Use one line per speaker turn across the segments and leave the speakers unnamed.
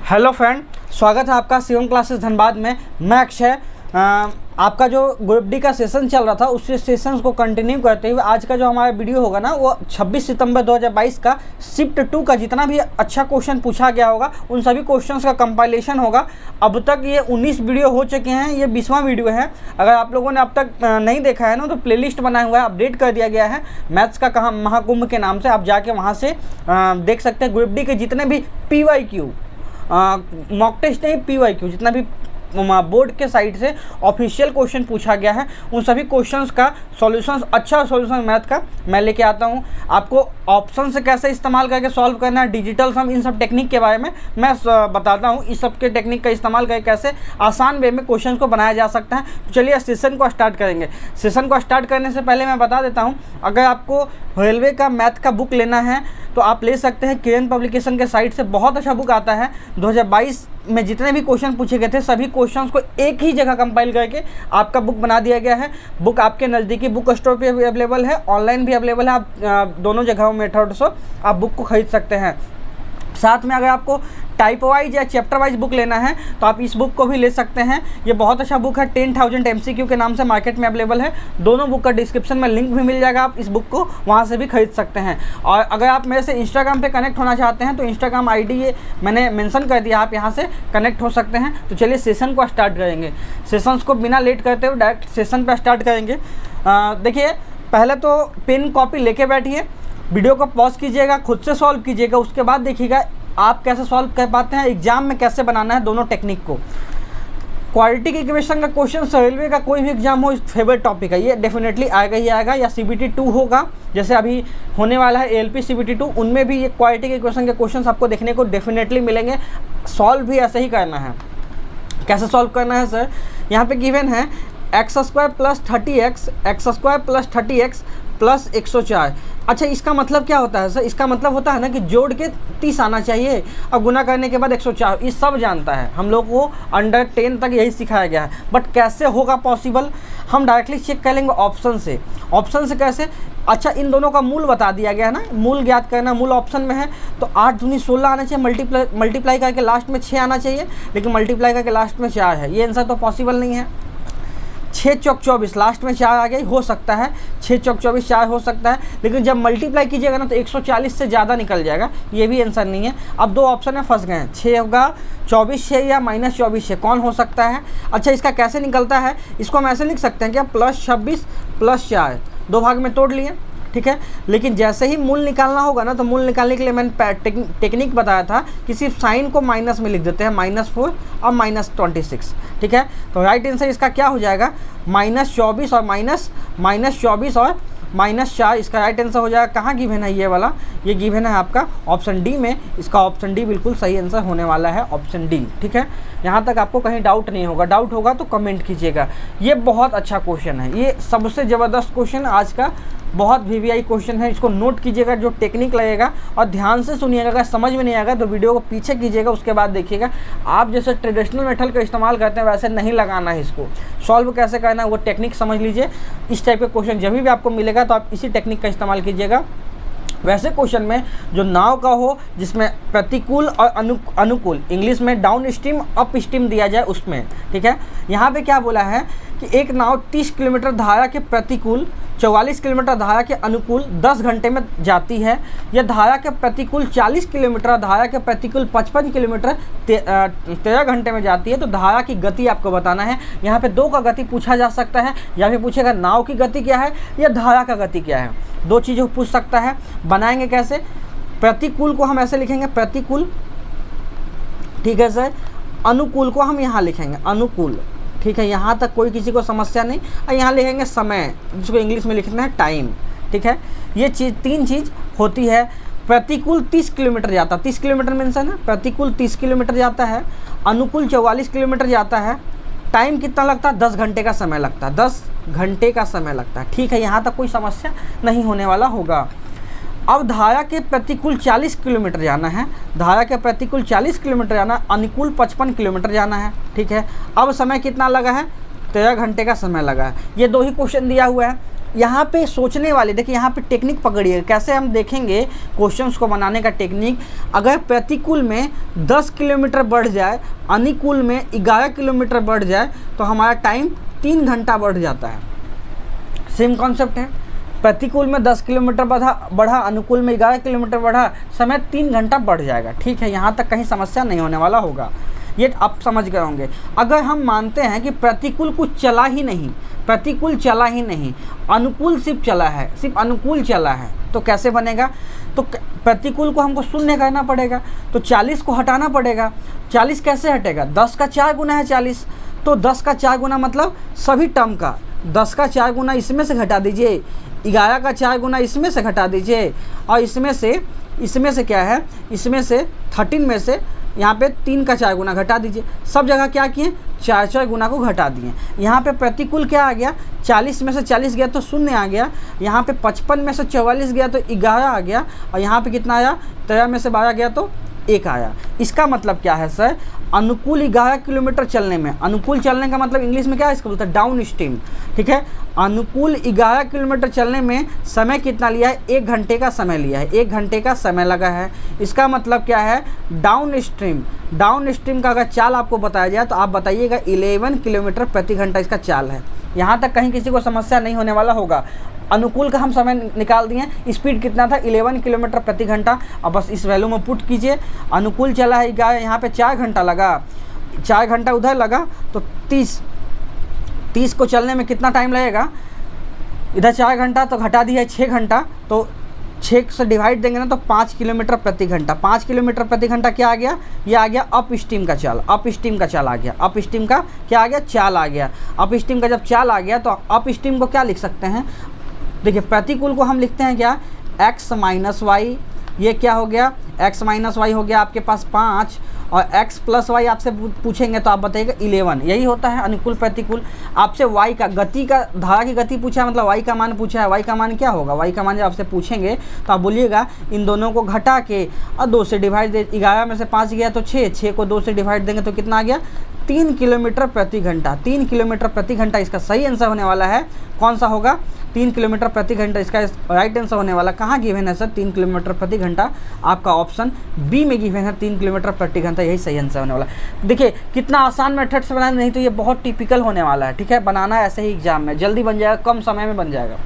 Hello friend, स्वागत है आपका शिवम क्लासेस धनबाद में। मैं अक्षय। आपका जो ग्रुप डी का सेशन चल रहा था उस सेशन को कंटिन्यू करते हुए आज का जो हमारा वीडियो होगा ना वो 26 सितंबर 2022 का शिफ्ट 2 का जितना भी अच्छा क्वेश्चन पूछा गया होगा उन सभी क्वेश्चंस का कंपाइलेशन होगा। अब तक ये 19 वीडियो हो चुके हैं, ये 20वां वीडियो है। अगर आप लोगों ने अब तक नहीं देखा है ना तो प्लेलिस्ट बनाया हुआ है, अपडेट कर दिया गया है मैथ्स का कहाँ महाकुंभ के नाम से। आप जाके वहाँ से देख सकते हैं ग्रुप डी के जितने भी PYQ मॉक टेस्ट नहीं, PYQ जितना भी बोर्ड के साइड से ऑफिशियल क्वेश्चन पूछा गया है उन सभी क्वेश्चंस का सॉल्यूशंस, अच्छा सॉल्यूशन मैथ का मैं लेके आता हूं। आपको ऑप्शन से कैसे इस्तेमाल करके सॉल्व करना है, डिजिटल सम, इन सब टेक्निक के बारे में मैं बताता हूं। इस सब के टेक्निक का इस्तेमाल करके कैसे आसान वे में क्वेश्चन को बनाया जा सकता है। तो चलिए सेशन को स्टार्ट करेंगे। सेशन को स्टार्ट करने से पहले मैं बता देता हूँ, अगर आपको रेलवे का मैथ का बुक लेना है तो आप ले सकते हैं। किरण पब्लिकेशन के साइट से बहुत अच्छा बुक आता है। 2022 में जितने भी क्वेश्चन पूछे गए थे सभी क्वेश्चंस को एक ही जगह कंपाइल करके आपका बुक बना दिया गया है। बुक आपके नज़दीकी बुक स्टोर पे भी अवेलेबल है, ऑनलाइन भी अवेलेबल है। आप दोनों जगहों मेथड से आप बुक को खरीद सकते हैं। साथ में अगर आपको टाइप वाइज या चैप्टर वाइज बुक लेना है तो आप इस बुक को भी ले सकते हैं। ये बहुत अच्छा बुक है, 10,000 MCQ के नाम से मार्केट में अवेलेबल है। दोनों बुक का डिस्क्रिप्शन में लिंक भी मिल जाएगा, आप इस बुक को वहाँ से भी खरीद सकते हैं। और अगर आप मेरे से इंस्टाग्राम पे कनेक्ट होना चाहते हैं तो इंस्टाग्राम ID ये मैंने मेंशन कर दिया, आप यहाँ से कनेक्ट हो सकते हैं। तो चलिए सेशन को स्टार्ट करेंगे। सेशंस को बिना लेट करते हुए डायरेक्ट सेशन पर स्टार्ट करेंगे। देखिए, पहले तो पेन कॉपी लेके बैठिए, वीडियो को पॉज कीजिएगा, खुद से सॉल्व कीजिएगा, उसके बाद देखिएगा आप कैसे सॉल्व कर पाते हैं, एग्जाम में कैसे बनाना है दोनों टेक्निक को। क्वालिटी की इक्वेशन का क्वेश्चन रेलवे का कोई भी एग्जाम हो, फेवरेट टॉपिक है, ये डेफिनेटली आएगा ही आएगा। या CBT 2 होगा, जैसे अभी होने वाला है ALP CBT 2, उनमें भी ये क्वालिटी के इक्वेशन के क्वेश्चन आपको देखने को डेफिनेटली मिलेंगे। सॉल्व भी ऐसे ही करना है। कैसे सॉल्व करना है सर? यहाँ पे गिवन है x² + 30x, x² + 30x + 104। अच्छा, इसका मतलब क्या होता है सर? इसका मतलब होता है ना कि जोड़ के 30 आना चाहिए और गुना करने के बाद 104। ये सब जानता है, हम लोग को अंडर 10 तक यही सिखाया गया है। बट कैसे होगा पॉसिबल? हम डायरेक्टली चेक कर लेंगे ऑप्शन से। ऑप्शन से कैसे? अच्छा, इन दोनों का मूल बता दिया गया है ना, मूल ज्ञात करना। मूल ऑप्शन में है तो 8 दूनी 16 आना चाहिए, मल्टीप्लाई करके लास्ट में 6 आना चाहिए, लेकिन मल्टीप्लाई करके लास्ट में 4 है। ये आंसर तो पॉसिबल नहीं है। 6 चौक 24, लास्ट में 4 आ गई, हो सकता है 6 चौक 24 4 हो सकता है, लेकिन जब मल्टीप्लाई कीजिएगा ना तो 140 से ज़्यादा निकल जाएगा। ये भी आंसर नहीं है। अब दो ऑप्शन में फंस गए हैं, 6 होगा 24 6 या -24 6, कौन हो सकता है? अच्छा, इसका कैसे निकलता है? इसको हम ऐसे लिख सकते हैं क्या, +26 + 4, दो भाग में तोड़ लिए, ठीक है। लेकिन जैसे ही मूल निकालना होगा ना तो मूल निकालने के लिए मैंने टेक्निक बताया था कि सिर्फ साइन को माइनस में लिख देते हैं, -4 और -26, ठीक है। तो राइट आंसर इसका क्या हो जाएगा? -24 और -24 और -4 इसका राइट आंसर हो जाएगा। कहाँ गिवन है ये वाला? ये गिवन है आपका ऑप्शन डी में। इसका ऑप्शन डी बिल्कुल सही आंसर होने वाला है, ऑप्शन डी, ठीक है। यहाँ तक आपको कहीं डाउट नहीं होगा। डाउट होगा तो कमेंट कीजिएगा। ये बहुत अच्छा क्वेश्चन है, ये सबसे ज़बरदस्त क्वेश्चन आज का, बहुत VVI क्वेश्चन है। इसको नोट कीजिएगा, जो टेक्निक लगेगा, और ध्यान से सुनिएगा। अगर समझ में नहीं आएगा तो वीडियो को पीछे कीजिएगा, उसके बाद देखिएगा। आप जैसे ट्रेडिशनल मेथड का इस्तेमाल करते हैं वैसे नहीं लगाना है इसको। सॉल्व कैसे करना है वो टेक्निक समझ लीजिए। इस टाइप के क्वेश्चन जब भी आपको मिलेगा तो आप इसी टेक्निक का इस्तेमाल कीजिएगा। वैसे क्वेश्चन में जो नाव का हो, जिसमें प्रतिकूल और अनुकूल, इंग्लिश में डाउन स्ट्रीम अप स्ट्रीम दिया जाए, उसमें, ठीक है। यहाँ पे क्या बोला है कि एक नाव 30 किलोमीटर धारा के प्रतिकूल, 44 किलोमीटर धारा के अनुकूल 10 घंटे में जाती है। यह धारा के प्रतिकूल 40 किलोमीटर, धारा के प्रतिकूल 55 किलोमीटर 13 घंटे में जाती है। तो धारा की गति आपको बताना है। यहाँ पे दो का गति पूछा जा सकता है, या फिर पूछेगा नाव की गति क्या है या धारा का गति क्या है, दो चीज़ें पूछ सकता है। बनाएंगे कैसे? प्रतिकूल को हम ऐसे लिखेंगे, प्रतिकूल, ठीक है सर। अनुकूल को हम यहाँ लिखेंगे, अनुकूल, ठीक है। यहाँ तक कोई किसी को समस्या नहीं। और यहाँ लिखेंगे समय, जिसको इंग्लिश में लिखना है टाइम, ठीक है। ये चीज़, तीन चीज़ होती है। प्रतिकूल 30 किलोमीटर जाता है, 30 किलोमीटर मेंशन है, प्रतिकूल 30 किलोमीटर जाता है, अनुकूल 44 किलोमीटर जाता है। टाइम कितना लगता है? 10 घंटे का समय लगता है, 10 घंटे का समय लगता है, ठीक है। यहाँ तक कोई समस्या नहीं होने वाला होगा। अब धारा के प्रतिकूल 40 किलोमीटर जाना है, धारा के प्रतिकूल 40 किलोमीटर जाना है, अनुकूल 55 किलोमीटर जाना है, ठीक है। अब समय कितना लगा है? 13 घंटे का समय लगा है। ये दो ही क्वेश्चन दिया हुआ है। यहाँ पे सोचने वाले, देखिए यहाँ पे टेक्निक पकड़िए, कैसे हम देखेंगे क्वेश्चंस को बनाने का टेक्निक। अगर प्रतिकूल में 10 किलोमीटर बढ़ जाए, अनुकूल में 11 किलोमीटर बढ़ जाए, तो हमारा टाइम 3 घंटा बढ़ जाता है। सेम कॉन्सेप्ट है, प्रतिकूल में 10 किलोमीटर बढ़ा, अनुकूल में 11 किलोमीटर बढ़ा, समय 3 घंटा बढ़ जाएगा। ठीक है, यहाँ तक कहीं समस्या नहीं होने वाला होगा, ये आप समझ गए होंगे। अगर हम मानते हैं कि प्रतिकूल कुछ चला ही नहीं, प्रतिकूल चला ही नहीं, अनुकूल सिर्फ चला है, सिर्फ अनुकूल चला है, तो कैसे बनेगा? तो प्रतिकूल को हमको शून्य करना पड़ेगा, तो 40 को हटाना पड़ेगा। 40 कैसे हटेगा? 10 का 4 गुना है 40, तो 10 का 4 गुना मतलब सभी टर्म का 10 का 4 गुना इसमें से घटा दीजिए, 11 का 4 गुना इसमें से घटा दीजिए, और इसमें से क्या है, इसमें से 13 में से यहाँ पे 3 का 4 गुना घटा दीजिए। सब जगह क्या किए? 4 गुना को घटा दिए। यहाँ पे प्रतिकूल क्या आ गया? 40 में से 40 गया तो 0 आ गया। यहाँ पे 55 में से 44 गया तो 11 आ गया। और यहाँ पे कितना आया? 13 में से 12 गया तो 1 आया। इसका मतलब क्या है सर? अनुकूल 11 किलोमीटर चलने में, अनुकूल चलने का मतलब इंग्लिश में क्या है? इसको बोलते हैं डाउन स्ट्रीम। ठीक है, अनुकूल 11 किलोमीटर चलने में समय कितना लिया है? 1 घंटे का समय लिया है, 1 घंटे का समय लगा है। इसका मतलब क्या है? Down stream. डाउन स्ट्रीम का अगर चाल आपको बताया जाए तो आप बताइएगा 11 किलोमीटर प्रति घंटा इसका चाल है। यहाँ तक कहीं किसी को समस्या नहीं होने वाला होगा। अनुकूल का हम समय निकाल दिए, स्पीड कितना था? 11 किलोमीटर प्रति घंटा। अब बस इस वैल्यू में पुट कीजिए। अनुकूल चला है यहाँ पे 4 घंटा लगा, 4 घंटा उधर लगा तो 30 को चलने में कितना टाइम लगेगा? इधर 4 घंटा तो घटा दिया है 6 घंटा, तो 6 से डिवाइड देंगे ना तो 5 किलोमीटर प्रति घंटा। 5 किलोमीटर प्रति घंटा क्या आ गया? ये आ गया अप स्ट्रीम का चाल, अप स्ट्रीम का चाल आ गया। अप स्ट्रीम का क्या आ गया? चाल आ गया। अप स्ट्रीम का जब चाल आ गया तो अप स्ट्रीम को क्या लिख सकते हैं? देखिए प्रतिकूल को हम लिखते हैं क्या? x minus Y. ये क्या हो गया? x माइनस वाई हो गया आपके पास 5, और x प्लस वाई आपसे पूछेंगे तो आप बताइएगा 11। यही होता है अनुकूल प्रतिकूल। आपसे y का गति का, धारा की गति पूछा है, मतलब y का मान पूछा है। y का मान क्या होगा? y का मान जब आपसे पूछेंगे तो आप बोलिएगा इन दोनों को घटा के और 2 से डिवाइड दे। 11 में से 5 गया तो 6 को 2 से डिवाइड देंगे तो कितना आ गया? 3 किलोमीटर प्रति घंटा। 3 किलोमीटर प्रति घंटा इसका सही आंसर होने वाला है। कौन सा होगा? 3 किलोमीटर प्रति घंटा इसका राइट आंसर होने वाला। कहाँ गिवन है सर? 3 किलोमीटर प्रति घंटा। आपका ऑप्शन बी में गिवन है 3 किलोमीटर प्रति घंटा, यही सही आंसर होने वाला है। देखिए कितना आसान मेथड से बनाना, नहीं तो ये बहुत टिपिकल होने वाला है। ठीक है, बनाना ऐसे ही एग्जाम में जल्दी बन जाएगा, कम समय में बन जाएगा।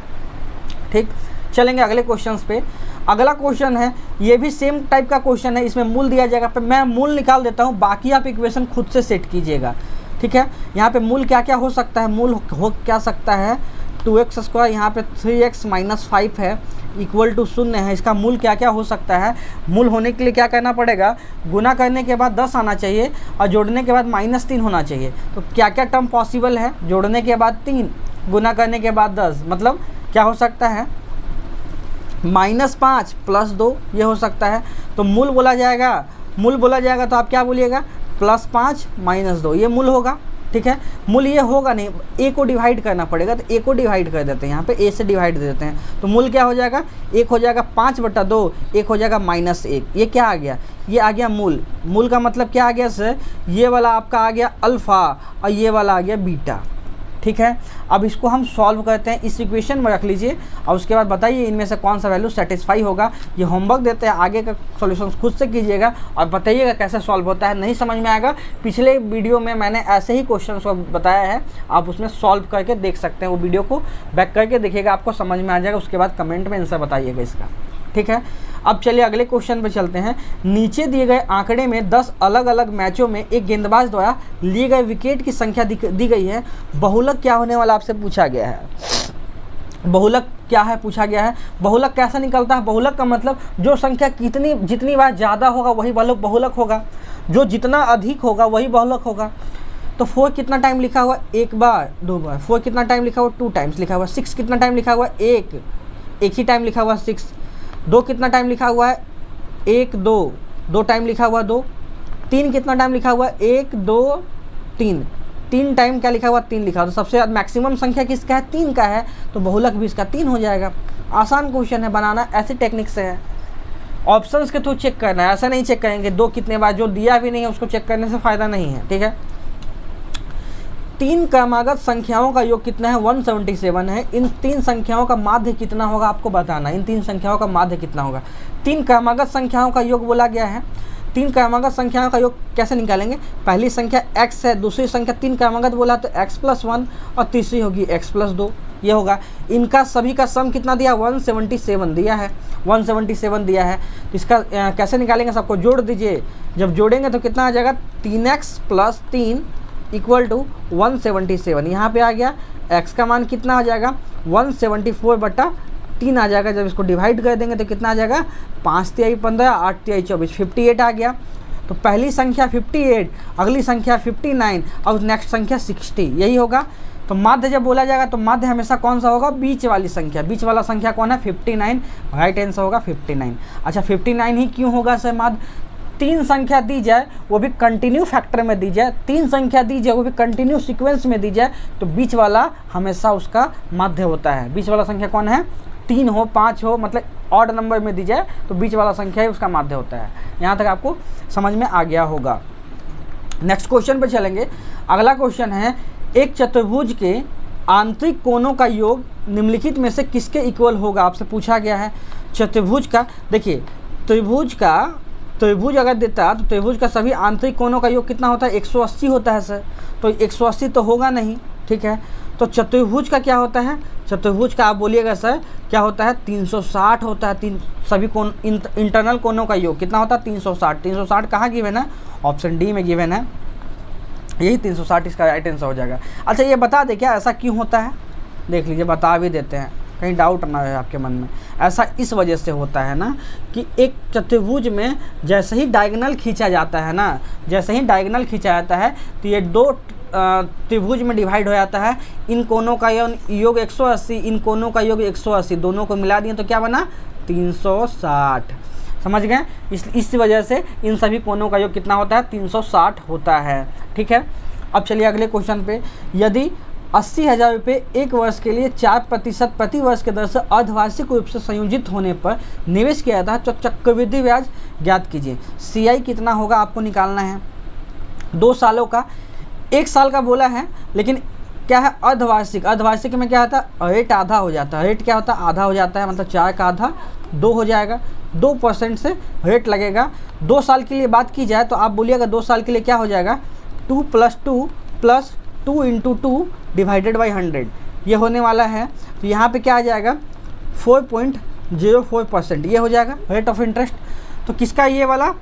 ठीक, चलेंगे अगले क्वेश्चन पे। अगला क्वेश्चन है, ये भी सेम टाइप का क्वेश्चन है। इसमें मूल दिया जाएगा, पर मैं मूल निकाल देता हूँ, बाकी आप इक्वेशन खुद से सेट कीजिएगा। ठीक है, यहाँ पे मूल क्या क्या हो सकता है? मूल हो क्या सकता है? 2x स्क्वायर, यहाँ पे 3x माइनस 5 है, इक्वल टू 0 है। इसका मूल क्या क्या हो सकता है? मूल होने के लिए क्या करना पड़ेगा? गुना करने के बाद 10 आना चाहिए और जोड़ने के बाद -3 होना चाहिए। तो क्या क्या टर्म पॉसिबल है? जोड़ने के बाद 3, गुना करने के बाद 10, मतलब क्या हो सकता है? -5 प्लस 2, ये हो सकता है। तो मूल बोला जाएगा, मूल बोला जाएगा तो आप क्या बोलिएगा? +5 - 2, ये मूल होगा। ठीक है, मूल ये होगा नहीं, a को डिवाइड करना पड़ेगा, तो a को डिवाइड कर देते हैं, यहाँ पे a से डिवाइड दे देते हैं। तो मूल क्या हो जाएगा? 1 हो जाएगा 5/2, 1 हो जाएगा -1। ये क्या आ गया? ये आ गया मूल। मूल का मतलब क्या आ गया सर? ये वाला आपका आ गया अल्फ़ा और ये वाला आ गया बीटा। ठीक है, अब इसको हम सॉल्व करते हैं, इस इक्वेशन में रख लीजिए और उसके बाद बताइए इनमें से कौन सा वैल्यू सेटिस्फाई होगा। ये होमवर्क देते हैं, आगे का सॉल्यूशन खुद से कीजिएगा और बताइएगा कैसे सॉल्व होता है। नहीं समझ में आएगा, पिछले वीडियो में मैंने ऐसे ही क्वेश्चन को बताया है, आप उसमें सॉल्व करके देख सकते हैं। वो वीडियो को बैक करके देखिएगा, आपको समझ में आ जाएगा। उसके बाद कमेंट में आंसर बताइएगा इसका। ठीक है, अब चलिए अगले क्वेश्चन पे चलते हैं। नीचे दिए गए आंकड़े में 10 अलग अलग मैचों में एक गेंदबाज द्वारा लिए गए विकेट की संख्या दी गई है। बहुलक क्या होने वाला आपसे पूछा गया है। बहुलक क्या है पूछा गया है। बहुलक कैसा निकलता है? बहुलक का मतलब जो संख्या जितनी बार ज़्यादा होगा वही बहुलक होगा, जो जितना अधिक होगा वही बहुलक होगा। तो 4 कितना टाइम लिखा हुआ? 1 बार 2 बार। 4 कितना टाइम लिखा हुआ? 2 टाइम्स लिखा हुआ। 6 कितना टाइम लिखा हुआ? 1 ही टाइम लिखा हुआ 6। 2 कितना टाइम लिखा हुआ है? 1 2 टाइम लिखा हुआ 2। 3 कितना टाइम लिखा हुआ? 1 2 3 टाइम क्या लिखा हुआ? 3 लिखा हुआ। तो सबसे मैक्सिमम संख्या किसका है? 3 का है, तो बहुलक भी इसका 3 हो जाएगा। आसान क्वेश्चन है, बनाना ऐसे टेक्निक से है। ऑप्शंस के थ्रू चेक करना है, ऐसा नहीं चेक करेंगे 2 कितने बार, जो दिया भी नहीं है उसको चेक करने से फ़ायदा नहीं है। ठीक है, तीन क्रमागत संख्याओं का योग कितना है 177 है। इन तीन संख्याओं का माध्य कितना होगा आपको बताना। इन तीन संख्याओं का माध्य कितना होगा। तीन क्रमागत संख्याओं का योग बोला गया है। तीन क्रमागत संख्याओं का योग कैसे निकालेंगे। पहली संख्या x है, दूसरी संख्या तीन क्रमागत बोला तो x+1 और तीसरी होगी x+2, ये होगा। इनका सभी का सम कितना दिया 177 दिया है, 177 दिया है। तो इसका कैसे निकालेंगे, सबको जोड़ दीजिए। जब जोड़ेंगे तो कितना आ जाएगा 3x + 3 = 177। यहाँ पे आ गया x का मान कितना आ जाएगा 174/3 आ जाएगा। जब इसको डिवाइड कर देंगे तो कितना आ जाएगा 5 × 3 = 15, 8 × 3 = 24, 58 आ गया। तो पहली संख्या 58, अगली संख्या 59 और नेक्स्ट संख्या 60, यही होगा। तो माध्य जब बोला जाएगा तो माध्य हमेशा कौन सा होगा, बीच वाली संख्या। बीच वाला संख्या कौन है 59, राइट आंसर होगा 59। अच्छा 59 ही क्यों होगा सर माध्य, तीन संख्या दी जाए वो भी कंटिन्यू फैक्टर में दी जाए, तीन संख्या दी जाए वो भी कंटिन्यू सीक्वेंस में दी जाए तो बीच वाला हमेशा उसका माध्य होता है। बीच वाला संख्या कौन है, 3 हो 5 हो, मतलब ऑड नंबर में दी जाए तो बीच वाला संख्या ही उसका माध्य होता है। यहाँ तक आपको समझ में आ गया होगा। नेक्स्ट क्वेश्चन पे चलेंगे। अगला क्वेश्चन है, एक चतुर्भुज के आंतरिक कोणों का योग निम्नलिखित में से किसके इक्वल होगा, आपसे पूछा गया है। चतुर्भुज का देखिए, त्रिभुज अगर देता तो त्रिभुज का सभी आंतरिक कोणों का योग कितना होता है 180 होता है सर। तो 180 तो होगा नहीं, ठीक है। तो चतुर्भुज का क्या होता है, चतुर्भुज का आप बोलिएगा सर क्या होता है 360 होता है। सभी कोण इंटरनल कोणों का योग कितना होता है 360। 360 कहाँ गिवन है, ऑप्शन डी में गिवन है, यही 360 इसका राइट आंसर हो जाएगा। अच्छा ये बता दे क्या ऐसा क्यों होता है, देख लीजिए बता भी देते हैं, कहीं डाउट ना है आपके मन में। ऐसा इस वजह से होता है ना कि एक चतुर्भुज में जैसे ही डायगोनल खींचा जाता है ना, जैसे ही डायगोनल खींचा जाता है तो ये दो त्रिभुज में डिवाइड हो जाता है। इन कोणों का योग 180, इन कोणों का योग 180, दोनों को मिला दिए तो क्या बना 360, समझ गए। इस वजह से इन सभी कोणों का योग कितना होता है 360 होता है, ठीक है। अब चलिए अगले क्वेश्चन पे। यदि 80,000 रुपये एक वर्ष के लिए 4% प्रति वर्ष के दर से अर्धवार्षिक रूप से संयोजित होने पर निवेश किया जाता है तो चक्रवृद्धि ब्याज ज्ञात कीजिए। CI कितना होगा आपको निकालना है। 2 सालों का, 1 साल का बोला है लेकिन क्या है अर्धवार्षिक। अर्धवार्षिक में क्या होता है रेट आधा हो जाता है। रेट क्या होता है आधा हो जाता है, मतलब 4 का आधा 2 हो जाएगा। 2% से रेट लगेगा। 2 साल के लिए बात की जाए तो आप बोलिएगा 2 साल के लिए क्या हो जाएगा 2 + 2 + 2 × 2 / 100 ये होने वाला है। तो यहाँ पे क्या आ जाएगा 4.04% ये हो जाएगा रेट ऑफ इंटरेस्ट। तो किसका ये वाला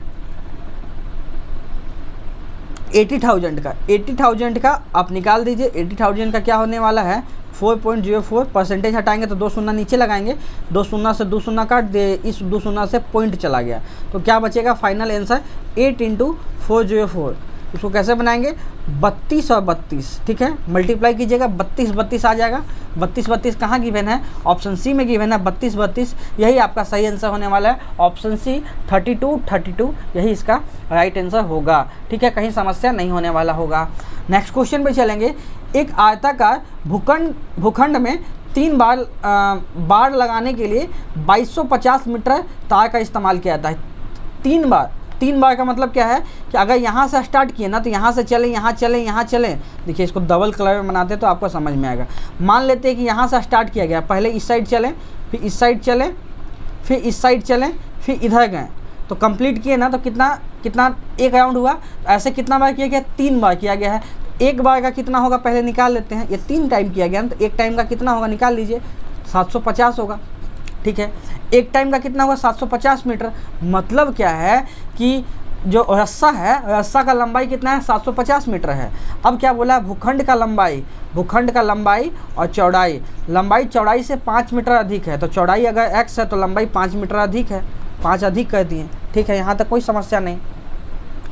80,000 का आप निकाल दीजिए। 80,000 का क्या होने वाला है 4.04%। हटाएंगे तो 2 शून्य नीचे लगाएंगे, 2 शून्य से 2 शून्य काट दे, इस 2 शून्य से पॉइंट चला गया तो क्या बचेगा फाइनल आंसर 8 × 404। इसको कैसे बनाएंगे 32 और 32, ठीक है, मल्टीप्लाई कीजिएगा 32 आ जाएगा। 32 कहाँ गिवन है, ऑप्शन सी में गिवन है 32, यही आपका सही आंसर होने वाला है। ऑप्शन सी 32 यही इसका राइट आंसर होगा, ठीक है, कहीं समस्या नहीं होने वाला होगा। नेक्स्ट क्वेश्चन पे चलेंगे। एक आयताकार भूखंड में 3 बार लगाने के लिए 2250 मीटर तार का इस्तेमाल किया जाता है। 3 बार का मतलब क्या है कि अगर यहाँ से स्टार्ट किए ना तो यहाँ से चले, यहाँ चलें। देखिए इसको डबल कलर में बनाते तो आपको समझ में आएगा। मान लेते हैं कि यहाँ से स्टार्ट किया गया, पहले इस साइड चलें, फिर इस साइड चलें, फिर इस साइड चलें, फिर इधर गए तो कंप्लीट किए ना तो कितना एक राउंड हुआ। ऐसे कितना बार किया गया 3 बार किया गया है। 1 बार का कितना होगा पहले निकाल लेते हैं। ये 3 टाइम किया गया ना तो 1 टाइम का कितना होगा निकाल लीजिए 750 होगा, ठीक है। 1 टाइम का कितना होगा 750 मीटर। मतलब क्या है कि जो रस्सा है, रस्सा का लंबाई कितना है 750 मीटर है। अब क्या बोला भूखंड का लंबाई और चौड़ाई, लंबाई चौड़ाई से 5 मीटर अधिक है। तो चौड़ाई अगर x है तो लंबाई 5 मीटर अधिक है, 5 अधिक कर दिए, ठीक है, यहाँ तक कोई समस्या नहीं।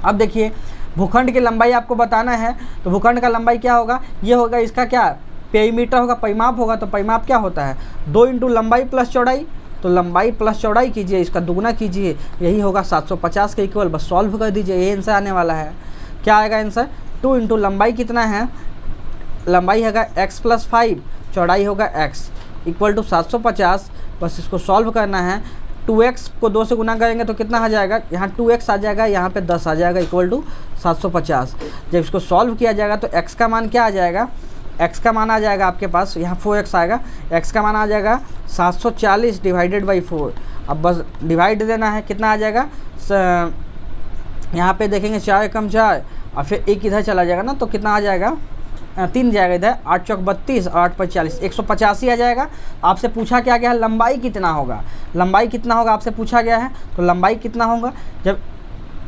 अब देखिए भूखंड की लंबाई आपको बताना है तो भूखंड का लंबाई क्या होगा, ये होगा इसका क्या पेरीमीटर होगा, परिमाप होगा। तो परिमाप क्या होता है 2 × लंबाई + चौड़ाई। तो लंबाई + चौड़ाई कीजिए, इसका दुगुना कीजिए, यही होगा 750 के इक्वल। बस सॉल्व कर दीजिए, ये आंसर आने वाला है। क्या आएगा आंसर 2 × लंबाई कितना है, लंबाई होगा x + 5, चौड़ाई होगा x = 750। बस इसको सॉल्व करना है। 2x को 2 से गुना करेंगे तो कितना आ जाएगा, यहाँ 2x आ जाएगा, यहाँ पे 10 आ जाएगा इक्वल टू 750। जब इसको सॉल्व किया जाएगा तो x का मान क्या आ जाएगा, x का मान आ जाएगा आपके पास, यहाँ 4x आएगा, x का मान आ जाएगा 740 डिवाइडेड बाई 4। अब बस डिवाइड देना है, कितना आ जाएगा, यहाँ पे देखेंगे 4 कम 4 और फिर 1 इधर चला जाएगा ना, तो कितना आ जाएगा, 3 जाएगा इधर, 8 चौक 32 और 8 पर 40, 185 आ जाएगा। आपसे पूछा क्या गया है, लंबाई कितना होगा, लंबाई कितना होगा आपसे पूछा गया है, तो लंबाई कितना होगा, जब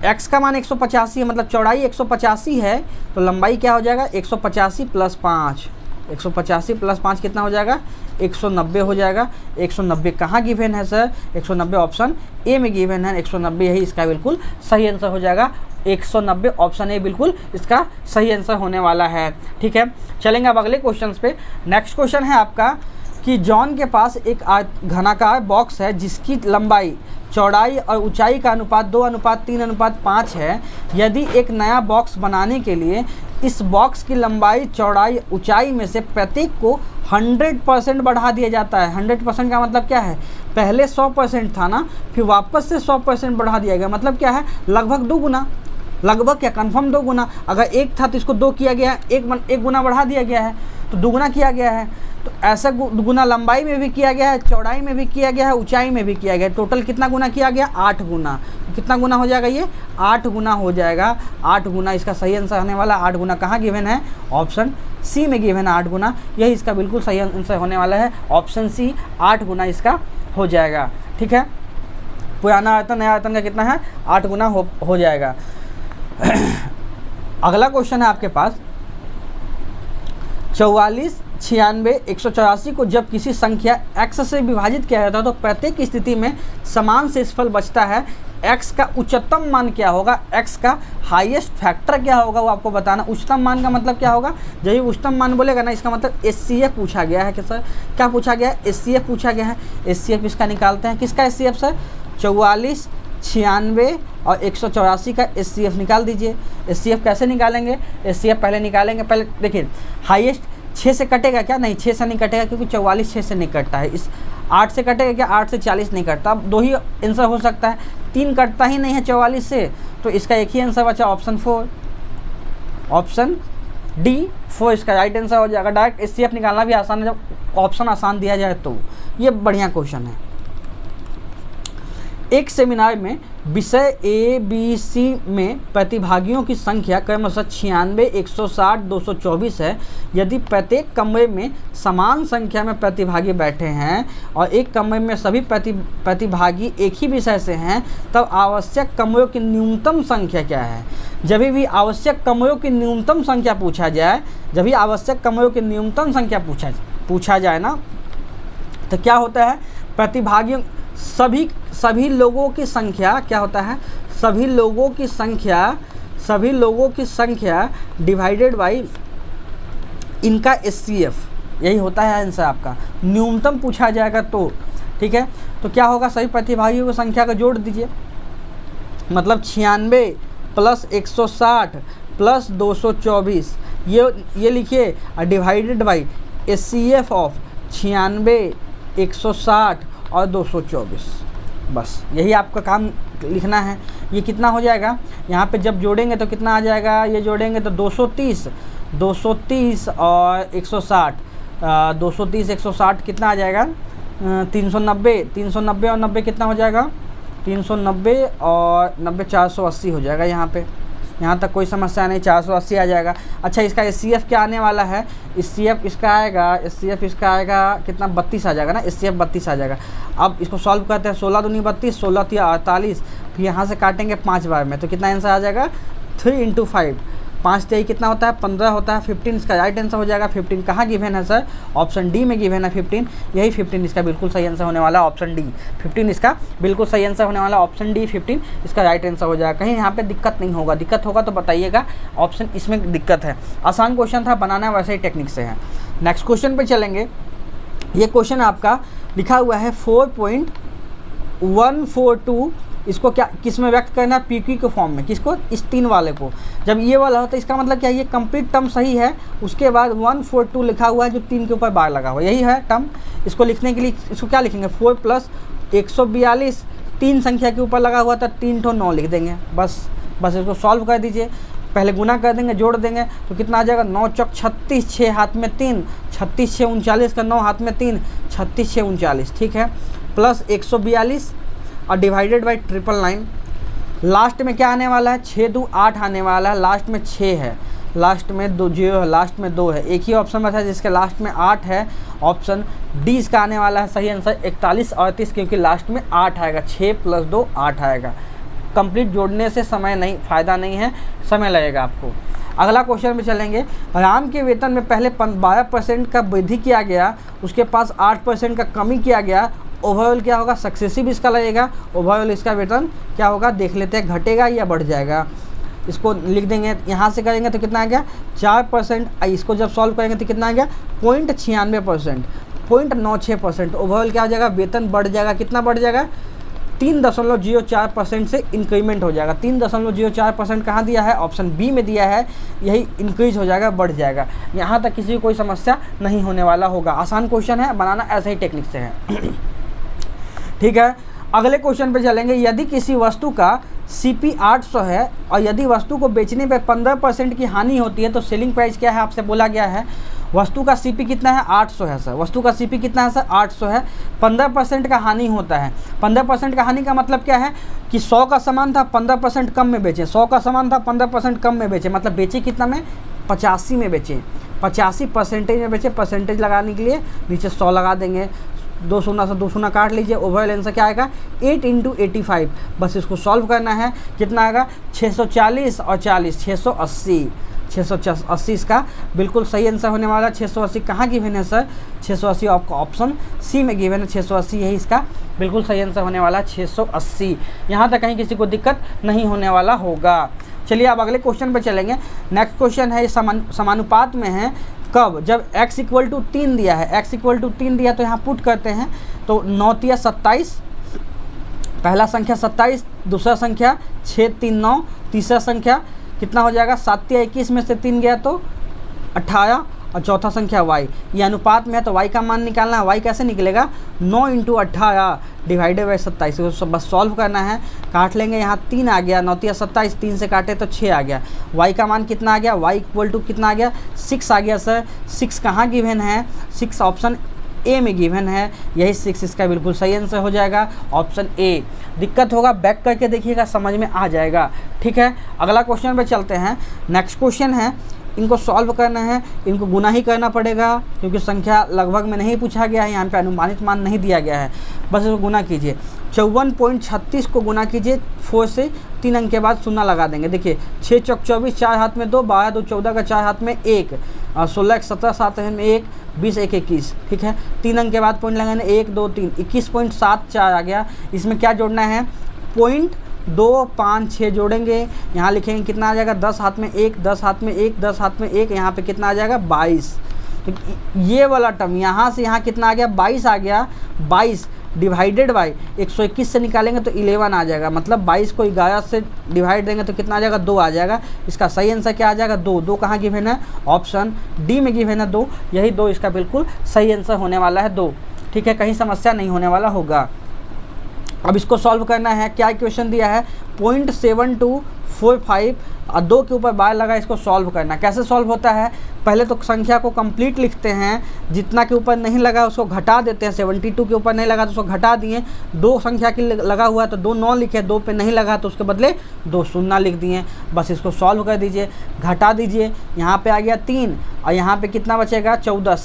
x का मान 185 है मतलब चौड़ाई 185 है, तो लंबाई क्या हो जाएगा, 185 प्लस 5, 185 प्लस 5 कितना हो जाएगा, 190 हो जाएगा। 190 कहाँ गिवन है सर, 190 ऑप्शन ए में गिवन है, 190 यही इसका बिल्कुल सही आंसर हो जाएगा। 190 ऑप्शन ए बिल्कुल इसका सही आंसर होने वाला है। ठीक है, चलेंगे अब अगले क्वेश्चन पे। नेक्स्ट क्वेश्चन है आपका कि जॉन के पास एक घनाकार बॉक्स है जिसकी लंबाई, चौड़ाई और ऊंचाई का अनुपात 2:3:5 है। यदि एक नया बॉक्स बनाने के लिए इस बॉक्स की लंबाई, चौड़ाई, ऊंचाई में से प्रत्येक को 100% बढ़ा दिया जाता है। 100% का मतलब क्या है, पहले 100% था ना, फिर वापस से 100% बढ़ा दिया गया, मतलब क्या है, लगभग 2 गुना, लगभग क्या, कन्फर्म 2 गुना। अगर 1 था तो इसको 2 किया गया है, 1 गुना बढ़ा दिया गया है, तो 2 गुना किया गया है। तो ऐसा गुना लंबाई में भी किया गया है, चौड़ाई में भी किया गया है, ऊंचाई में भी किया गया है। टोटल कितना गुना किया गया, 8 गुना। कितना गुना हो जाएगा ये, 8 गुना हो जाएगा। 8 गुना इसका सही आंसर होने वाला। 8 गुना कहाँ गिवन है, ऑप्शन सी में गिवन है 8 गुना, यही इसका बिल्कुल सही आंसर होने वाला है, ऑप्शन सी 8 गुना इसका हो जाएगा। ठीक है, पुराना आयतन नया आयतन का कितना है, 8 गुना हो जाएगा। अगला क्वेश्चन है आपके पास, 44, 96, 184 को जब किसी संख्या x से विभाजित किया जाता है तो प्रत्येक स्थिति में समान शेषफल बचता है। x का उच्चतम मान क्या होगा, x का हाईएस्ट फैक्टर क्या होगा, वो आपको बताना। उच्चतम मान का मतलब क्या होगा, जब ये उच्चतम मान बोलेगा ना, इसका मतलब HCF पूछा गया है कि सर क्या पूछा गया है, HCF पूछा गया है। HCF इसका निकालते हैं, किसका HCF सर, 44, 96 और 184 का HCF निकाल दीजिए। HCF कैसे निकालेंगे, HCF पहले निकालेंगे, पहले देखिए हाईएस्ट 6 से कटेगा क्या, नहीं 6 से नहीं कटेगा, क्योंकि 44 6 से नहीं कटता है। इस 8 से कटेगा क्या, 8 से 40 नहीं कटता। अब 2 ही आंसर हो सकता है, 3 कटता ही नहीं है 44 से, तो इसका एक ही आंसर बचा, ऑप्शन 4, ऑप्शन डी 4 इसका राइट आंसर हो जाएगा। डायरेक्ट HCF निकालना भी आसान है जब ऑप्शन आसान दिया जाए तो। ये बढ़िया क्वेश्चन है। एक सेमिनार में विषय ABC में प्रतिभागियों की संख्या क्रमशः 96, 160, 224 है। यदि प्रत्येक कमरे में समान संख्या में प्रतिभागी बैठे हैं और एक कमरे में सभी प्रतिभागी एक ही विषय से हैं, तब आवश्यक कमरों की न्यूनतम संख्या क्या है। जब भी आवश्यक कमरों की न्यूनतम संख्या पूछा जाए, जब भी आवश्यक कमरों की न्यूनतम संख्या पूछा जाए ना, तो क्या होता है, प्रतिभागियों सभी लोगों की संख्या क्या होता है, सभी लोगों की संख्या डिवाइडेड बाई इनका HCF, यही होता है आंसर आपका। न्यूनतम पूछा जाएगा तो, ठीक है, तो क्या होगा, सभी प्रतिभागियों की संख्या का जोड़ दीजिए, मतलब 96 प्लस 160 प्लस 224, ये लिखिए, डिवाइडेड बाई HCF ऑफ 96, 160 और 224, बस यही आपका काम लिखना है। ये कितना हो जाएगा, यहाँ पे जब जोड़ेंगे तो कितना आ जाएगा, ये जोड़ेंगे तो 230 और 160, 230 160 कितना आ जाएगा, 390 और 90 कितना हो जाएगा, 390 और 90 480 हो जाएगा। यहाँ तक कोई समस्या नहीं, 480 आ जाएगा। अच्छा, इसका HCF क्या आने वाला है, HCF इसका आएगा कितना, 32 आ जाएगा ना, HCF 32 आ जाएगा। अब इसको सॉल्व करते हैं, 16 दूनी 32, 16 या 48, फिर यहाँ से काटेंगे 5 बार में, तो कितना आंसर आ जाएगा, 3 × 5, 5 3 कितना होता है, 15 होता है। 15 इसका राइट आंसर हो जाएगा। 15 कहाँ गिवन है सर, ऑप्शन डी में गिवन है 15, यही 15 इसका बिल्कुल सही आंसर होने वाला, ऑप्शन डी 15 इसका बिल्कुल सही आंसर होने वाला, ऑप्शन डी 15 इसका राइट आंसर हो जाएगा। कहीं यहाँ पे दिक्कत नहीं होगा, दिक्कत होगा तो बताइएगा, ऑप्शन इसमें दिक्कत है। आसान क्वेश्चन था, बनाना वैसे ही टेक्निक से है। नेक्स्ट क्वेश्चन पर चलेंगे। ये क्वेश्चन आपका लिखा हुआ है 4.142, इसको क्या किस में व्यक्त करना है, PQ के फॉर्म में, किसको, इस 3 वाले को। जब ये वाला होता है इसका मतलब क्या है, ये कंप्लीट टर्म सही है, उसके बाद 142 लिखा हुआ है जो 3 के ऊपर बार लगा हुआ है, यही है टर्म। इसको लिखने के लिए इसको क्या लिखेंगे, 4 + 142 तीन संख्या के ऊपर लगा हुआ था, 3 ठो 9 लिख देंगे, बस इसको सॉल्व कर दीजिए। पहले गुना कर देंगे, जोड़ देंगे तो कितना आ जाएगा, 9 चौक 36, 6 हाथ में 3, 36 6 39 का 9 हाथ में 3, 36 6 39, ठीक है, प्लस 142 और डिवाइडेड बाई 999। लास्ट में क्या आने वाला है, 6 2 8 आने वाला है, लास्ट में 6 है, लास्ट में 2 0 है, लास्ट में 2 है, एक ही ऑप्शन बचा है जिसके लास्ट में 8 है, ऑप्शन डी इसका आने वाला है सही आंसर 41 38, क्योंकि लास्ट में 8 आएगा, 6 + 2 8 आएगा। कंप्लीट जोड़ने से समय नहीं, फ़ायदा नहीं है, समय लगेगा आपको। अगला क्वेश्चन में चलेंगे। राम के वेतन में पहले 12% का वृद्धि किया गया, उसके पास 8% का कमी किया गया, ओवरऑल क्या होगा, सक्सेसिव इसका लगेगा, ओवरऑल इसका वेतन क्या होगा देख लेते हैं, घटेगा या बढ़ जाएगा। इसको लिख देंगे, यहाँ से करेंगे तो कितना आ गया 4%, इसको जब सॉल्व करेंगे तो कितना आ गया 0.96%, 0.96%। ओवरऑल क्या हो जाएगा, वेतन बढ़ जाएगा, कितना बढ़ जाएगा 3.04% से इंक्रीमेंट हो जाएगा। 3.04% कहाँ दिया है, ऑप्शन बी में दिया है, यही इंक्रीज हो जाएगा, बढ़ जाएगा। यहाँ तक किसी को कोई समस्या नहीं होने वाला होगा। आसान क्वेश्चन है, बनाना ऐसे ही टेक्निक से है। ठीक है, अगले क्वेश्चन पे चलेंगे। यदि किसी वस्तु का CP 800 है और यदि वस्तु को बेचने पे 15% की हानि होती है तो सेलिंग प्राइस क्या है, आपसे बोला गया है। वस्तु का CP कितना है, 800 है सर। वस्तु का CP कितना है सर, 800 है। 15% का हानि होता है। 15% का हानि का मतलब क्या है कि 100 का सामान था, 15% कम में बेचें। 100 का सामान था, 15% कम में बेचें, मतलब बेचे कितना में, 85 में बेचें। 85% में बेचें। परसेंटेज लगाने के लिए नीचे 100 लगा देंगे, 2 शून्य से 2 शून्य काट लीजिए। ओवरऑल आंसर क्या आएगा 8 × 85। बस इसको सॉल्व करना है, कितना आएगा 640 और 40 680। 680 इसका बिल्कुल सही आंसर होने वाला। 680 कहाँ गिवन है सर, 680 आपका ऑप्शन सी में गिवन है। 680 यही इसका बिल्कुल सही आंसर होने वाला 680। यहाँ तक कहीं किसी को दिक्कत नहीं होने वाला होगा। चलिए अब अगले क्वेश्चन पर चलेंगे। नेक्स्ट क्वेश्चन है, समानुपात में है। कब, जब x = 3 दिया है, x = 3 दिया तो यहाँ पुट करते हैं तो 9 × 27, पहला संख्या 27, दूसरा संख्या 6 3 9, तीसरा संख्या कितना हो जाएगा 7 × 21 में से 3 गया तो 18 और चौथा संख्या y। ये अनुपात में है तो y का मान निकालना है। y कैसे निकलेगा, 9 × 18 डिवाइडेड बाई 27। उसको बस सॉल्व करना है, काट लेंगे। यहाँ 3 आ गया, 9 × 27, 3 से काटे तो 6 आ गया। y का मान कितना आ गया, y = कितना आ गया 6 आ गया सर। 6 कहाँ गिवन है, 6 ऑप्शन ए में गिवन है, यही 6 इसका बिल्कुल सही आंसर हो जाएगा, ऑप्शन ए। दिक्कत होगा बैक करके देखिएगा, समझ में आ जाएगा। ठीक है, अगला क्वेश्चन पे चलते हैं। नेक्स्ट क्वेश्चन है, इनको सॉल्व करना है, इनको गुना ही करना पड़ेगा क्योंकि संख्या लगभग में नहीं पूछा गया है, यहाँ पे अनुमानित मान नहीं दिया गया है। बस इसको गुना कीजिए, 54.36 को गुना कीजिए 4 से, 3 अंक के बाद शून्य लगा देंगे। देखिए 6 चौक 24, 4 हाथ में 2, 12 2 14 का 4 हाथ में 1, 16 17 7 हाथ में 1, 20 1 21। ठीक है, 3 अंक के बाद पॉइंट लगाने 1 2 3, 21.74 आ गया। इसमें क्या जोड़ना है, 0.256 जोड़ेंगे। यहाँ लिखेंगे कितना आ जाएगा, 10 हाथ में 1, 10 हाथ में 1, 10 हाथ में 1, यहाँ पे कितना आ जाएगा 22। तो ये वाला टर्म यहाँ से यहाँ कितना आ गया 22 आ गया। 22 डिवाइडेड बाई 121 से निकालेंगे तो 11 आ जाएगा, मतलब 22 को 11 से डिवाइड देंगे तो कितना आ जाएगा 2 आ जाएगा। इसका सही आंसर क्या आ जाएगा 2। 2 कहाँ गिवन है, ऑप्शन डी में गिवन है 2, यही 2 इसका बिल्कुल सही आंसर होने वाला है 2। ठीक है, कहीं समस्या नहीं होने वाला होगा। अब इसको सॉल्व करना है, क्या क्वेश्चन दिया है 0.7245 और 2 के ऊपर बार लगा, इसको सॉल्व करना। कैसे सॉल्व होता है, पहले तो संख्या को कंप्लीट लिखते हैं, जितना के ऊपर नहीं लगा उसको घटा देते हैं। 72 के ऊपर नहीं लगा तो उसको घटा दिए। 2 संख्या की लगा हुआ है तो 2 9 लिखे, 2 पे नहीं लगा तो उसके बदले 2 शून्य लिख दिए। बस इसको सॉल्व कर दीजिए, घटा दीजिए। यहाँ पे आ गया 3 और यहाँ पे कितना बचेगा 14,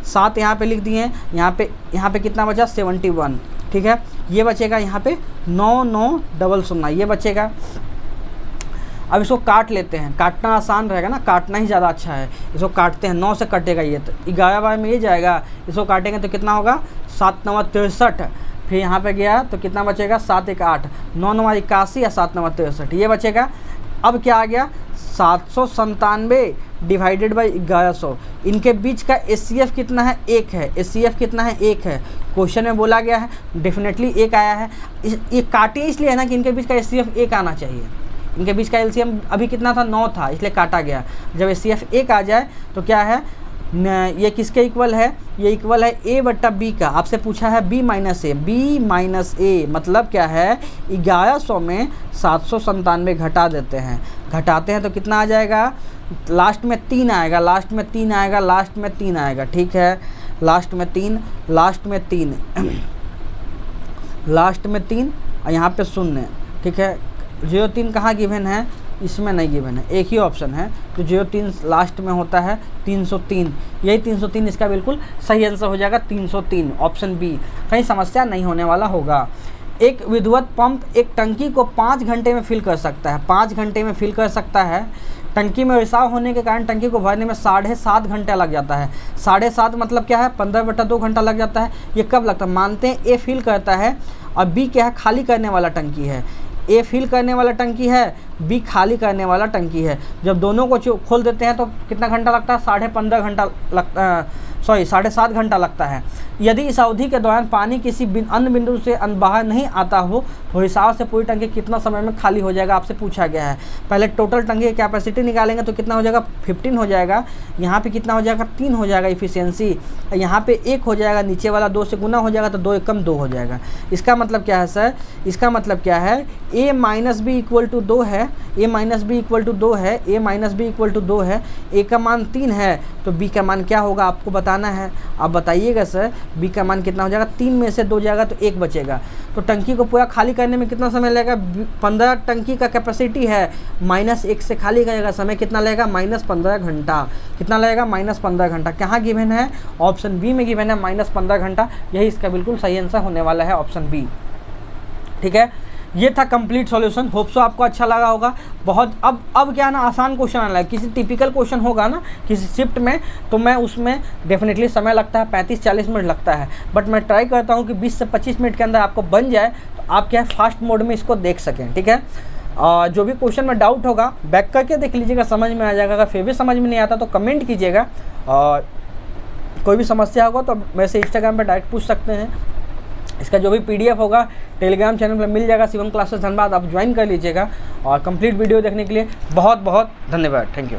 7 यहाँ पे लिख दिए। यहाँ पे कितना बचा 71। ठीक है, ये बचेगा यहाँ पे 9900, ये बचेगा। अब इसको काट लेते हैं, काटना आसान रहेगा ना, काटना ही ज़्यादा अच्छा है। इसको काटते हैं, 9 से कटेगा ये तो 11 बार में ये जाएगा। इसको काटेंगे तो कितना होगा 7 9 63, फिर यहाँ पे गया तो कितना बचेगा 7 1 8, 9 9 81 या 7 9 63, ये बचेगा। अब क्या आ गया 797 डिवाइडेड बाई 1100। इनके बीच का HCF कितना है, 1 है। HCF कितना है, 1 है। क्वेश्चन में बोला गया है, डेफिनेटली 1 आया है। ये काटे इसलिए है ना कि इनके बीच का HCF 1 आना चाहिए। इनके बीच का LCM अभी कितना था 9 था, इसलिए काटा गया। जब HCF 1 आ जाए तो क्या है ये किसके इक्वल है, ये इक्वल है a बट्टा b का। आपसे पूछा है b माइनस a मतलब क्या है, 1100 में 797 घटा देते हैं, घटाते हैं तो कितना आ जाएगा, लास्ट में 3 आएगा, लास्ट में 3 आएगा, लास्ट में 3 आएगा, ठीक है, लास्ट में 3, लास्ट में 3 लास्ट में 3 और यहाँ पे 0, ठीक है। 03 कहाँ गिवन है, इसमें नहीं गिवन है, एक ही ऑप्शन है, तो 03 लास्ट में होता है 303, यही 303 इसका बिल्कुल सही आंसर हो जाएगा, 303 ऑप्शन बी, कहीं समस्या नहीं होने वाला होगा। एक विद्युत पंप एक टंकी को 5 घंटे में फिल कर सकता है, 5 घंटे में फिल कर सकता है। टंकी में रिसाव होने के कारण टंकी को भरने में 7.5 घंटा लग जाता है। 7.5 मतलब क्या है, 15/2 घंटा लग जाता है। ये कब लगता है, मानते हैं ए फिल करता है और बी क्या है, खाली करने वाला टंकी है। ए फिल करने वाला टंकी है, बी खाली करने वाला टंकी है। जब दोनों को खोल देते हैं तो कितना घंटा लगता है, 15.5 घंटा लगता है, 7.5 घंटा लगता है। यदि इस अवधि के दौरान पानी किसी अन्य बिंदु से बाहर नहीं आता हो तो हिसाब से पूरी टंकी कितना समय में खाली हो जाएगा, आपसे पूछा गया है। पहले टोटल टंकी की कैपेसिटी निकालेंगे तो कितना हो जाएगा, 15 हो जाएगा। यहाँ पे कितना हो जाएगा, 3 हो जाएगा इफिशियंसी। यहाँ पे 1 हो जाएगा, नीचे वाला 2 से गुना हो जाएगा तो 2 एकम 2 हो जाएगा। इसका मतलब क्या है सर, इसका मतलब क्या है, a minus B equal to 2 है, a minus B equal to 2 है, a minus B equal to 2 है, a का मान 3 है तो b का मान क्या होगा आपको बताना है। आप बताइएगा सर b का मान कितना हो जाएगा, 3 में से 2 जाएगा तो 1 बचेगा। तो टंकी को पूरा खाली करने में कितना समय लगेगा, 15 टंकी का कैपेसिटी है, -1 से खाली करेगा, समय कितना लगेगा, -15 घंटा। कितना लगेगा, -15 घंटा। कहाँ गिवन है, ऑप्शन बी में गिवन है -15 घंटा, यही इसका बिल्कुल सही आंसर होने वाला है, ऑप्शन बी, ठीक है। ये था कंप्लीट सॉल्यूशन। होप सो आपको अच्छा लगा होगा। बहुत अब क्या ना, आसान क्वेश्चन आना है। किसी टिपिकल क्वेश्चन होगा ना किसी शिफ्ट में तो मैं उसमें डेफिनेटली समय लगता है, 35-40 मिनट लगता है, बट मैं ट्राई करता हूँ कि 20 से 25 मिनट के अंदर आपको बन जाए, तो आप क्या है फास्ट मोड में इसको देख सकें, ठीक है। जो भी क्वेश्चन में डाउट होगा बैक करके देख लीजिएगा, समझ में आ जाएगा। अगर फिर भी समझ में नहीं आता तो कमेंट कीजिएगा, और कोई भी समस्या होगा तो वैसे इंस्टाग्राम पर डायरेक्ट पूछ सकते हैं। इसका जो भी PDF होगा टेलीग्राम चैनल पर मिल जाएगा, शिवम क्लासेस धनबाद, आप ज्वाइन कर लीजिएगा। और कंप्लीट वीडियो देखने के लिए बहुत बहुत धन्यवाद, थैंक यू।